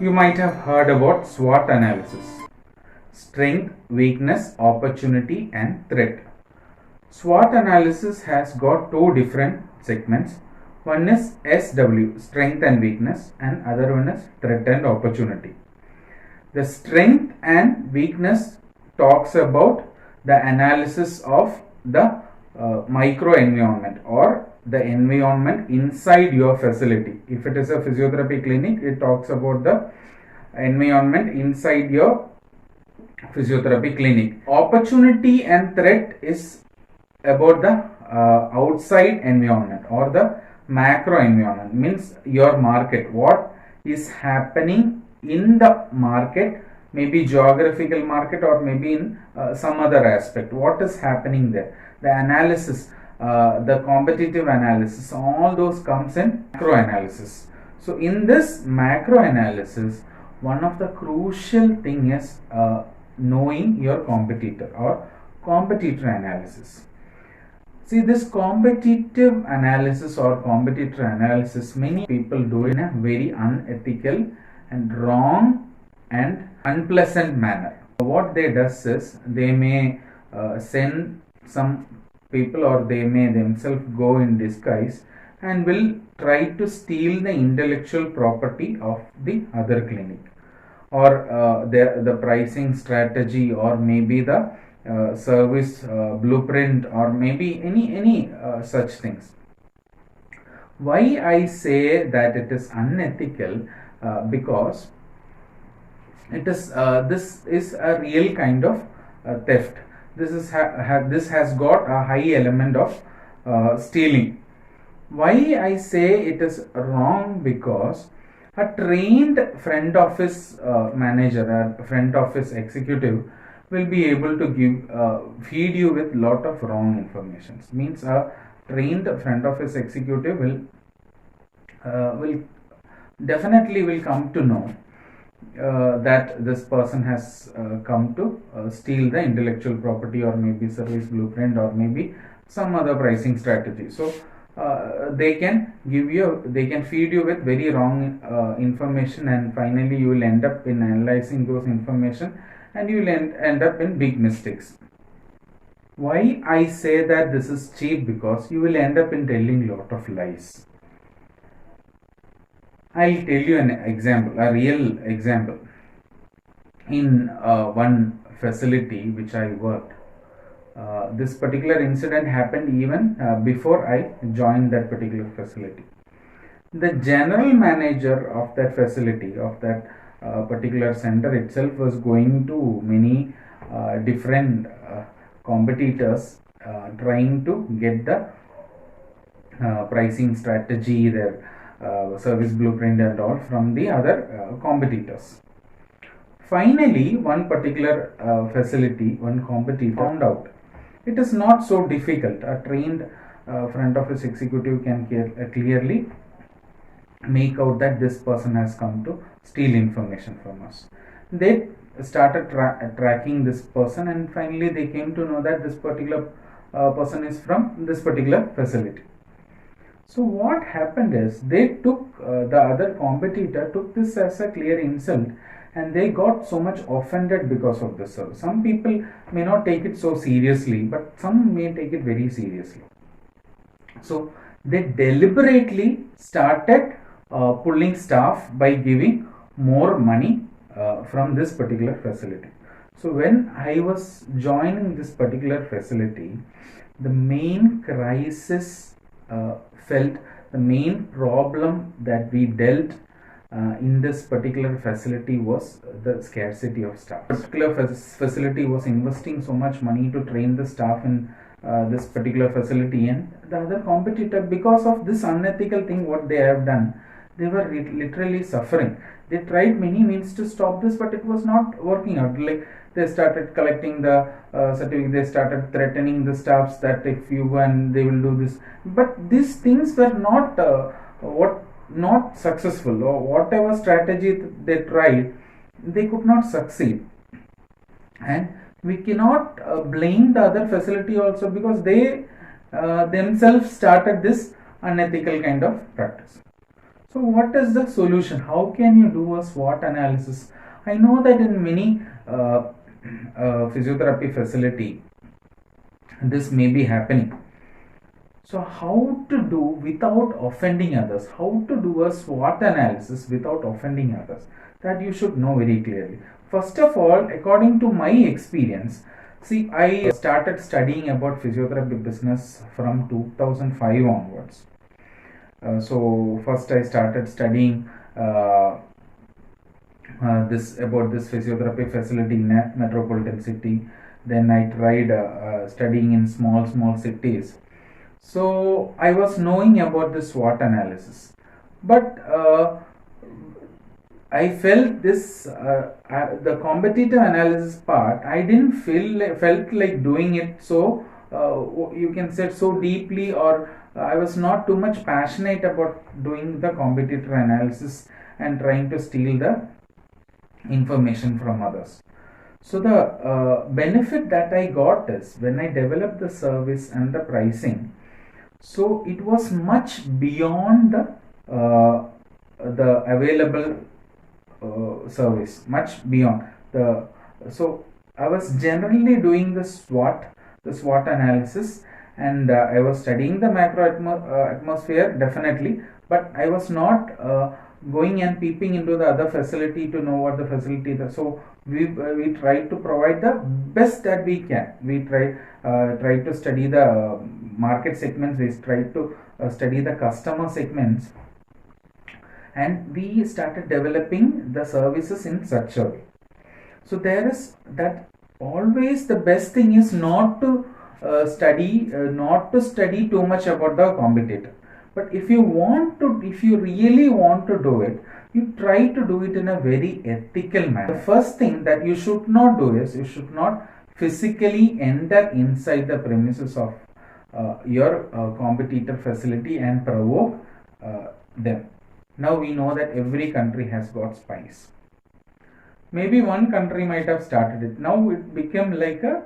You might have heard about SWOT analysis: strength, weakness, opportunity, and threat. SWOT analysis has got two different segments. One is SW, strength and weakness, and other one is threat and opportunity. The strength and weakness talks about the analysis of the micro environment or the environment inside your facility. If it is a physiotherapy clinic, it talks about the environment inside your physiotherapy clinic. Opportunity and threat is about the outside environment or the macro environment, means your market, what is happening in the market, maybe geographical market or maybe in some other aspect, what is happening there, the analysis, the competitive analysis, all those comes in macro analysis. So in this macro analysis, one of the crucial thing is knowing your competitor or competitor analysis. See, this competitive analysis or competitor analysis, many people do in a very unethical and wrong and unpleasant manner. What they does is they may send some people or they may themselves go in disguise and will try to steal the intellectual property of the other clinic, or the pricing strategy, or maybe the service blueprint, or maybe any such things. Why I say that it is unethical? Because it is this is a real kind of theft. This has got a high element of stealing. Why I say it is wrong? Because a trained front office manager or front office executive will be able to feed you with lot of wrong information. Means a trained front office executive will definitely will come to know that this person has come to steal the intellectual property, or maybe service blueprint, or maybe some other pricing strategy. So they can feed you with very wrong information, and finally you will end up in analyzing those information and you will end up in big mistakes. Why I say that this is cheap? Because you will end up in telling lot of lies. I'll tell you an example, a real example. In one facility which I worked, this particular incident happened even before I joined that particular facility. The general manager of that facility, of that particular center itself, was going to many different competitors, trying to get the pricing strategy, their service blueprint and all from the other competitors. Finally, one particular facility, one competitor found out it is not so difficult. A trained front office executive can clearly make out that this person has come to steal information from us. They started tracking this person, and finally they came to know that this particular person is from this particular facility. So what happened is they took the other competitor took this as a clear insult, and they got so much offended because of this. Some people may not take it so seriously, but some may take it very seriously. So they deliberately started pulling staff by giving more money from this particular facility. So when I was joining this particular facility, the main crisis felt, the main problem that we dealt in this particular facility was the scarcity of staff. This particular facility was investing so much money to train the staff in this particular facility, and the other competitor, because of this unethical thing what they have done, they were literally suffering. They tried many means to stop this, but it was not working out. Like, they started collecting the certificate, they started threatening the staffs that if you go and they will do this, but these things were not successful, or whatever strategy they tried, they could not succeed. And we cannot blame the other facility also, because they themselves started this unethical kind of practice. So what is the solution? How can you do a SWOT analysis? I know that in many physiotherapy facility this may be happening. So how to do without offending others? How to do a SWOT analysis without offending others? That you should know very clearly. First of all, according to my experience, see, I started studying about physiotherapy business from 2005 onwards. So first I started studying this about this physiotherapy facility in a metropolitan city. Then I tried studying in small cities. So I was knowing about the SWOT analysis, but I felt this the competitive analysis part. I didn't felt like doing it so you can say so deeply, or I was not too much passionate about doing the competitor analysis and trying to steal the information from others. So the benefit that I got is when I developed the service and the pricing. So it was much beyond the available service, much beyond the. So I was generally doing the SWOT analysis, and I was studying the atmosphere definitely, but I was not going and peeping into the other facility to know what the facility is. So we try to provide the best that we can. We try to study the market segments. We try to study the customer segments, and we started developing the services in such a way. So there is that always the best thing is not to study too much about the competitor. But if you really want to do it, you try to do it in a very ethical manner. The first thing that you should not do is you should not physically enter inside the premises of your competitor facility and provoke them. Now we know that every country has got spies. Maybe one country might have started it. Now it became like a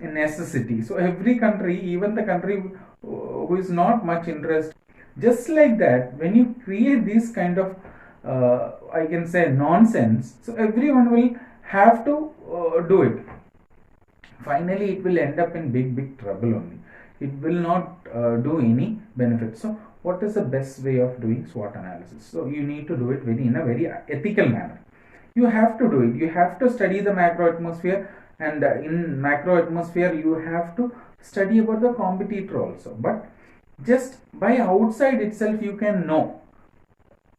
necessity. So every country, even the country who is not much interested, just like that, when you create this kind of I can say nonsense, so everyone will have to do it. Finally it will end up in big trouble only. It will not do any benefit. So what is the best way of doing SWOT analysis? So you need to do it in a very ethical manner. You have to do it. You have to study the macro atmosphere, and in macro atmosphere you have to study about the competitor also. But just by outside itself you can know,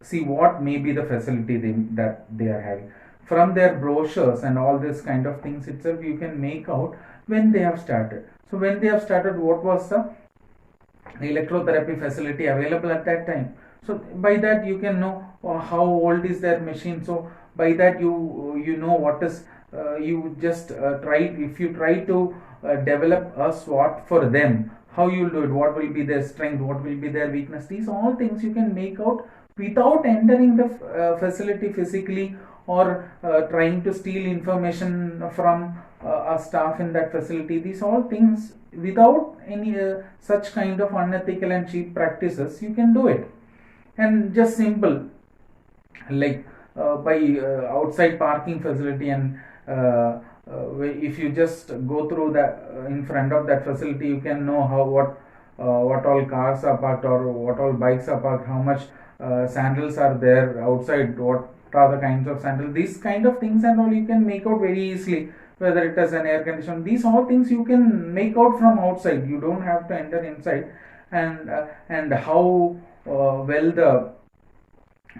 see what may be the facility that they are having. From their brochures and all this kind of things itself you can make out when they have started. So when they have started, what was the electrotherapy facility available at that time? So by that you can know how old is their machine. So by that you know what is you just try, if you try to develop a SWOT for them, how you will do it, what will be their strength, what will be their weakness. These all things you can make out without entering the facility physically, or trying to steal information from a staff in that facility. These all things, without any such kind of unethical and cheap practices, you can do it. And just simple, like by outside parking facility, and if you just go through that in front of that facility, you can know what all cars are parked, or what all bikes are parked, how much sandals are there outside, what are the kinds of sandals, these kind of things and all you can make out very easily, whether it is an air condition. These all things you can make out from outside. You don't have to enter inside. And how well the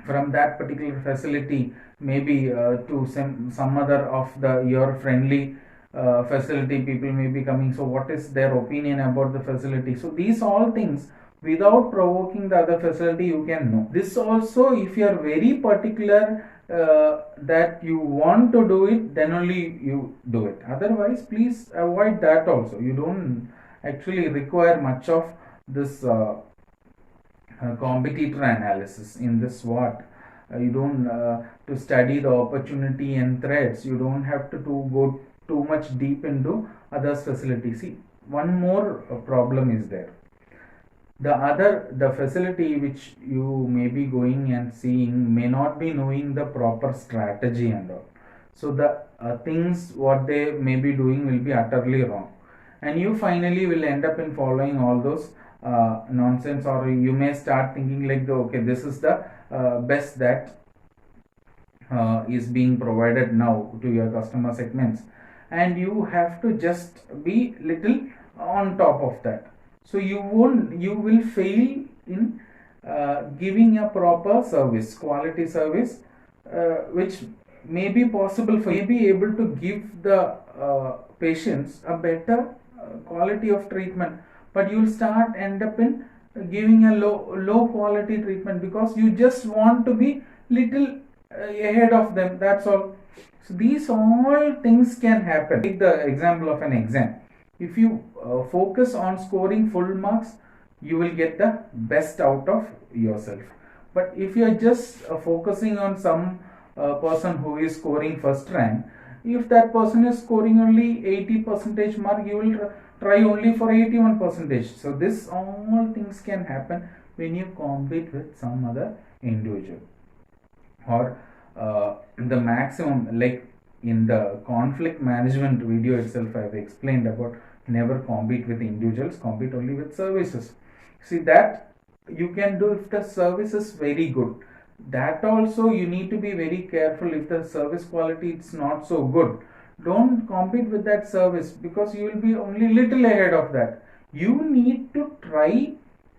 from that particular facility, maybe to some other of the your friendly facility, people may be coming. So what is their opinion about the facility? So these all things, without provoking the other facility, you can know. This also, if you are very particular that you want to do it, then only you do it. Otherwise please avoid that also. You don't actually require much of this competitor analysis in this SWOT. You don't to study the opportunity and threats. You don't have to go too much deep into others facility. See, one more problem is there. The facility which you may be going and seeing may not be knowing the proper strategy and all. So the things what they may be doing will be utterly wrong, and you finally will end up in following all those nonsense, or you may start thinking like, okay, this is the best that is being provided now to your customer segments, and you have to just be little on top of that. So you will fail in giving a proper service, quality service, which may be possible for you, be able to give the patients a better quality of treatment, but you'll start end up in giving a low quality treatment because you just want to be little ahead of them, that's all. So these all things can happen. Take the example of an exam. If you focus on scoring full marks, you will get the best out of yourself. But if you are just focusing on some person who is scoring first rank, if that person is scoring only 80 percentage mark, you will try only for 81 percentage. So this all things can happen when you compete with some other individual. Or the maximum, like in the conflict management video itself, I have explained about never compete with individuals, compete only with services. See, that you can do if the service is very good. That also you need to be very careful. If the service quality is not so good, don't compete with that service, because you will be only little ahead of that. You need to try,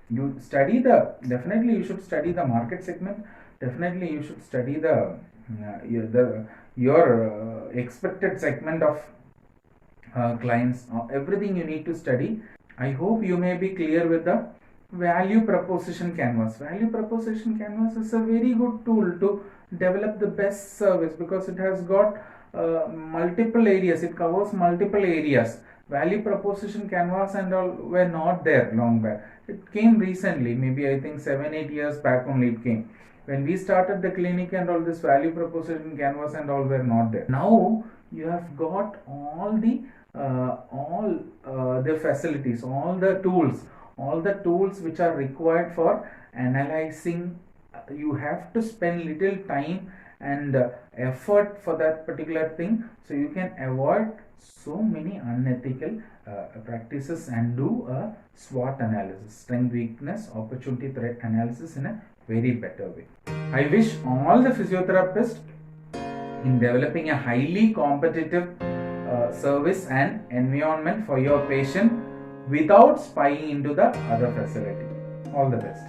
you study the, definitely you should study the market segment, definitely you should study the your expected segment of clients, everything you need to study. I hope you may be clear with the value proposition canvas. Value proposition canvas is a very good tool to develop the best service, because it has got multiple areas, it covers multiple areas. Value proposition canvas and all were not there long back. It came recently, maybe I think 7-8 years back only it came. When we started the clinic and all, this value proposition canvas and all were not there. Now you have got all the facilities, all the tools which are required for analyzing. You have to spend little time and effort for that particular thing, so you can avoid so many unethical practices and do a SWOT analysis, strength, weakness, opportunity, threat analysis, in a very better way. I wish all the physiotherapists in developing a highly competitive service and environment for your patient without spying into the other facility. All the best.